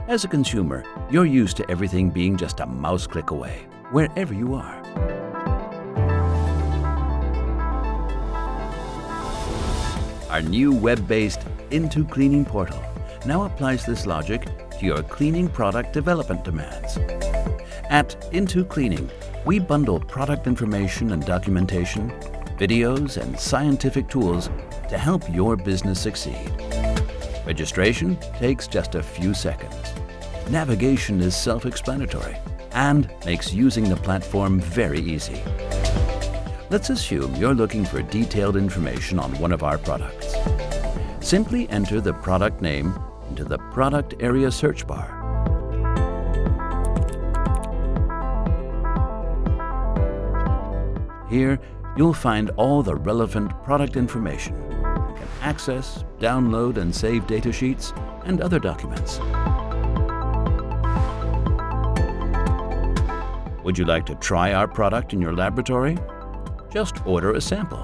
As a consumer, you're used to everything being just a mouse click away, wherever you are. Our new web-based intoCleaning portal now applies this logic to your cleaning product development demands. At intoCleaning, we bundle product information and documentation, videos and scientific tools to help your business succeed. Registration takes just a few seconds. Navigation is self-explanatory and makes using the platform very easy. Let's assume you're looking for detailed information on one of our products. Simply enter the product name into the product area search bar. Here, you'll find all the relevant product information. You can access, download and save datasheets and other documents. Would you like to try our product in your laboratory? Just order a sample.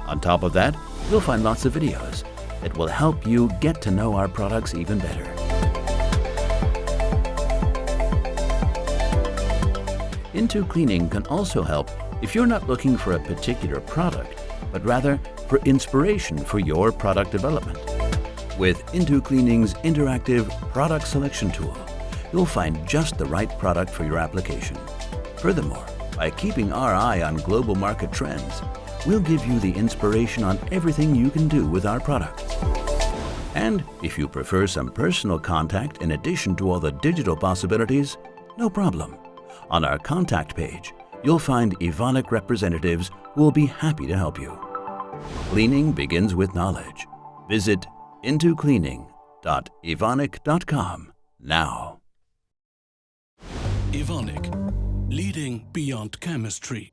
On top of that, you'll find lots of videos that will help you get to know our products even better. intoCleaning can also help if you're not looking for a particular product, but rather for inspiration for your product development. With intoCleaning's interactive product selection tool, you'll find just the right product for your application. Furthermore, by keeping our eye on global market trends, we'll give you the inspiration on everything you can do with our products. And if you prefer some personal contact in addition to all the digital possibilities, no problem. On our contact page, you'll find Evonik representatives who will be happy to help you. Cleaning begins with knowledge. Visit intocleaning.evonik.com now. Evonik, leading beyond chemistry.